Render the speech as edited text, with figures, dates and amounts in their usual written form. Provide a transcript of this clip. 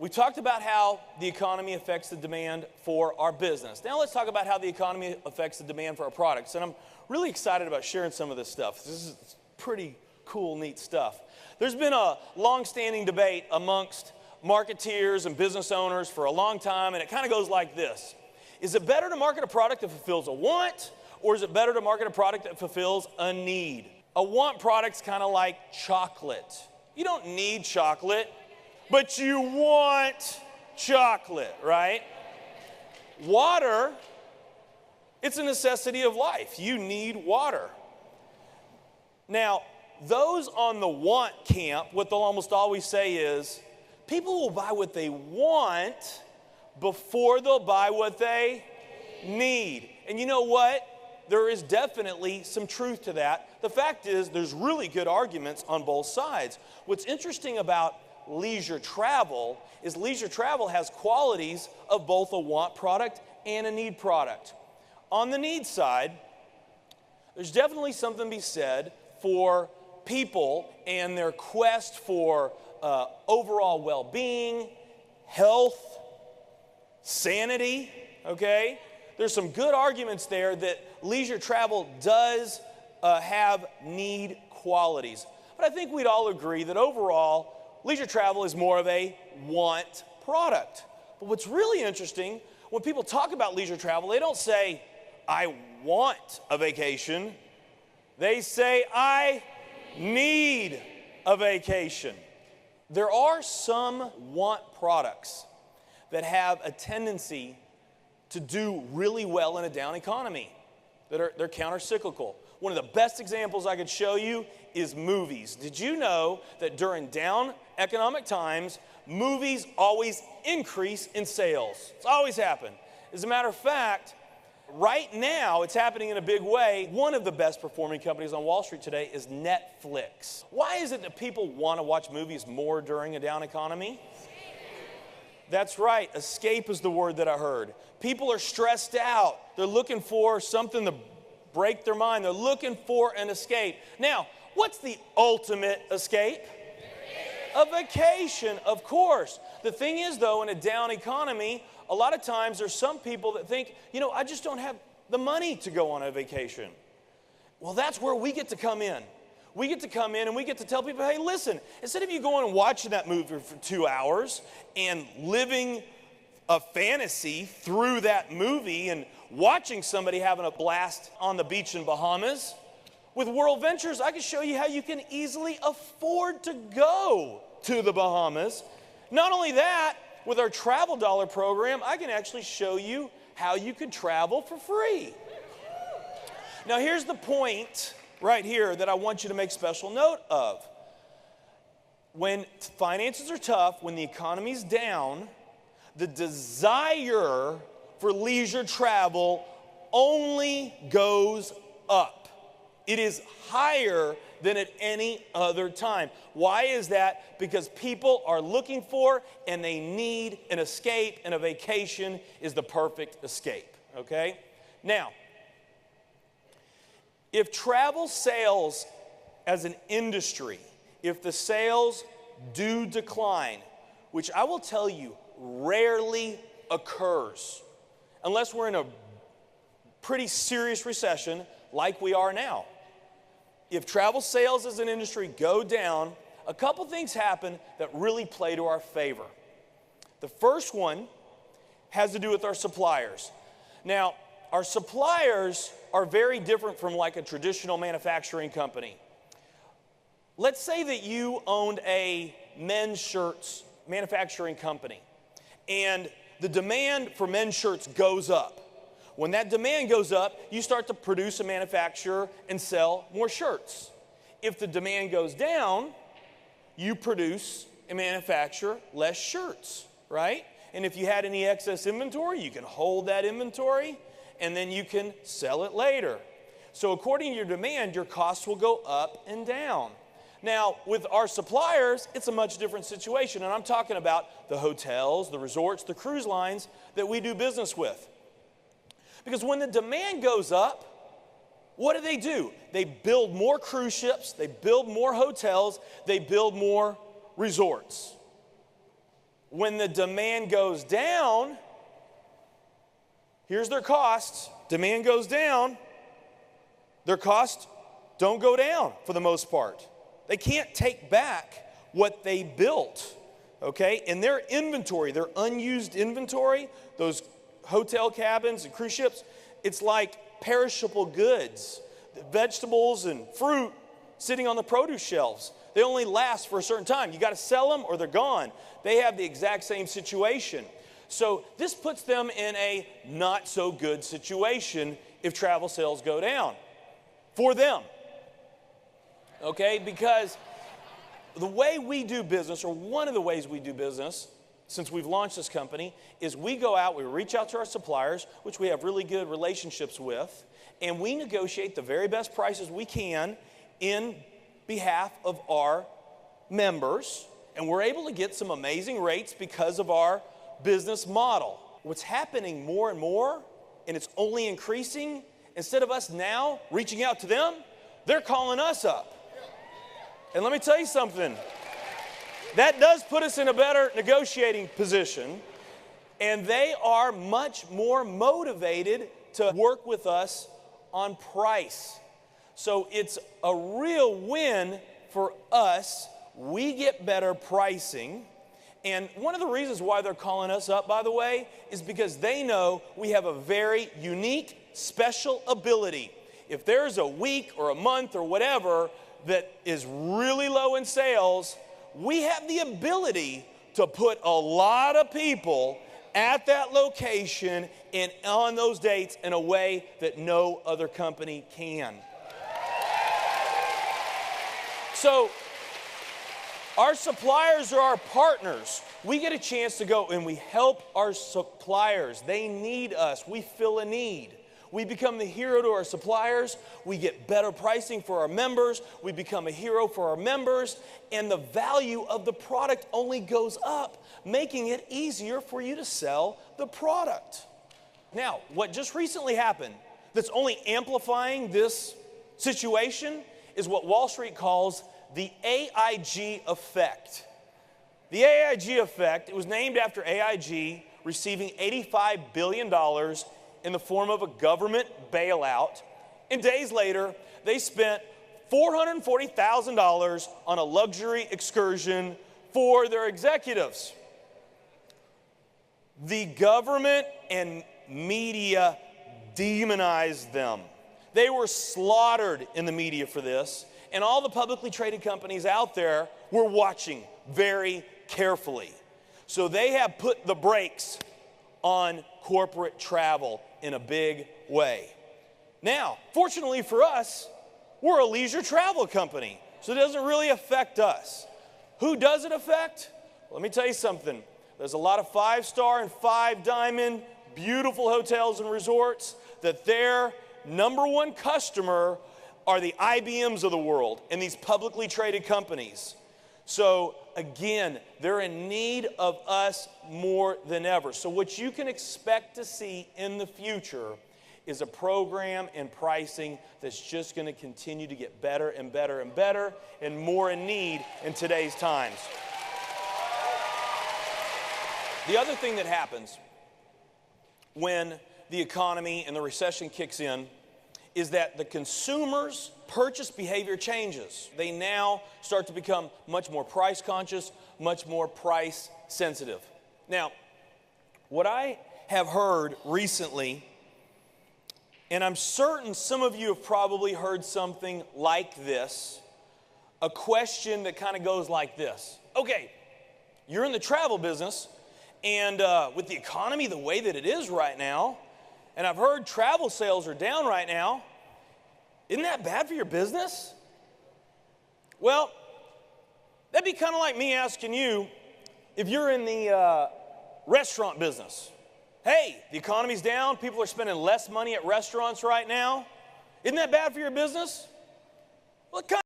We talked about how the economy affects the demand for our business. Now let's talk about how the economy affects the demand for our products. And I'm really excited about sharing some of this stuff. This is pretty cool, neat stuff. There's been a long-standing debate amongst marketeers and business owners for a long time, and it kind of goes like this. Is it better to market a product that fulfills a want, or is it better to market a product that fulfills a need? A want product's kind of like chocolate. You don't need chocolate, but you want chocolate, right? Water, it's a necessity of life. You need water. Now, those on the want camp, what they'll almost always say is, people will buy what they want before they'll buy what they need. And you know what? There is definitely some truth to that. The fact is, there's really good arguments on both sides. What's interesting about leisure travel is leisure travel has qualities of both a want product and a need product. On the need side, there's definitely something to be said for people and their quest for overall well-being, health, sanity, okay? There's some good arguments there that leisure travel does have need qualities. But I think we'd all agree that overall, leisure travel is more of a want product. But what's really interesting, when people talk about leisure travel, they don't say, I want a vacation. They say, I need a vacation. There are some want products that have a tendency to do really well in a down economy. They're counter-cyclical. One of the best examples I could show you is movies. Did you know that during down economic times, movies always increase in sales? It's always happened. As a matter of fact, right now, it's happening in a big way. One of the best performing companies on Wall Street today is Netflix. Why is it that people want to watch movies more during a down economy? That's right. Escape is the word that I heard. People are stressed out. They're looking for something to break their mind. They're looking for an escape. Now, what's the ultimate escape? A vacation, of course. The thing is, though, in a down economy, a lot of times there's some people that think, I just don't have the money to go on a vacation. Well, that's where we get to come in. We get to come in and we get to tell people, hey, listen, instead of you going and watching that movie for 2 hours and living a fantasy through that movie and watching somebody having a blast on the beach in Bahamas, with World Ventures, I can show you how you can easily afford to go to the Bahamas. Not only that, with our Travel Dollar program, I can actually show you how you could travel for free. Now, here's the point right here that I want you to make special note of. When finances are tough, when the economy's down, the desire for leisure travel only goes up. It is higher than at any other time. Why is that? Because people are looking for and they need an escape, and a vacation is the perfect escape, okay? Now, if travel sales as an industry, if the sales do decline, which I will tell you rarely occurs, unless we're in a pretty serious recession like we are now. If travel sales as an industry go down, a couple things happen that really play to our favor. The first one has to do with our suppliers. Now, our suppliers are very different from like a traditional manufacturing company. Let's say that you owned a men's shirts manufacturing company, and the demand for men's shirts goes up. When that demand goes up, you start to produce and manufacture and sell more shirts. If the demand goes down, you produce and manufacture less shirts, right? And if you had any excess inventory, you can hold that inventory and then you can sell it later. So according to your demand, your costs will go up and down. Now, with our suppliers, it's a much different situation, and I'm talking about the hotels, the resorts, the cruise lines that we do business with. Because when the demand goes up, what do? They build more cruise ships, they build more hotels, they build more resorts. When the demand goes down, here's their costs. Demand goes down, their costs don't go down for the most part. They can't take back what they built, okay? And their inventory, their unused inventory, those hotel cabins and cruise ships, it's like perishable goods, vegetables and fruit sitting on the produce shelves. They only last for a certain time. You got to sell them or they're gone. They have the exact same situation. So this puts them in a not so good situation if travel sales go down for them. Okay, because the way we do business, or one of the ways we do business since we've launched this company, is we go out, we reach out to our suppliers, which we have really good relationships with, and we negotiate the very best prices we can in behalf of our members, and we're able to get some amazing rates because of our business model. What's happening more and more, and it's only increasing, instead of us now reaching out to them, they're calling us up. And let me tell you something, that does put us in a better negotiating position, and they are much more motivated to work with us on price. So it's a real win for us. We get better pricing. And one of the reasons why they're calling us up, by the way, is because they know we have a very unique, special ability. If there's a week or a month or whatever that is really low in sales, we have the ability to put a lot of people at that location and on those dates in a way that no other company can. So our suppliers are our partners. We get a chance to go and we help our suppliers. They need us. We fill a need. We become the hero to our suppliers. We get better pricing for our members. We become a hero for our members. And the value of the product only goes up, making it easier for you to sell the product. Now, what just recently happened that's only amplifying this situation is what Wall Street calls the AIG effect. The AIG effect, it was named after AIG receiving $85 billion in the form of a government bailout. And days later, they spent $440,000 on a luxury excursion for their executives. The government and media demonized them. They were slaughtered in the media for this, and all the publicly traded companies out there were watching very carefully. So they have put the brakes on corporate travel in a big way. Now, fortunately for us, we're a leisure travel company, so it doesn't really affect us. Who does it affect? Let me tell you something. There's a lot of 5-star and 5-diamond, beautiful hotels and resorts that their number one customer are the IBMs of the world and these publicly traded companies. So again, they're in need of us more than ever. So what you can expect to see in the future is a program and pricing that's just going to continue to get better and better and better and more in need in today's times. The other thing that happens when the economy and the recession kicks in is that the consumer's purchase behavior changes. They now start to become much more price conscious, much more price sensitive. Now, what I have heard recently, and I'm certain some of you have probably heard something like this, a question that kind of goes like this. Okay, you're in the travel business, and with the economy the way that it is right now, and I've heard travel sales are down right now. Isn't that bad for your business? Well, that'd be kind of like me asking you if you're in the restaurant business. Hey, the economy's down. People are spending less money at restaurants right now. Isn't that bad for your business? Well, it kind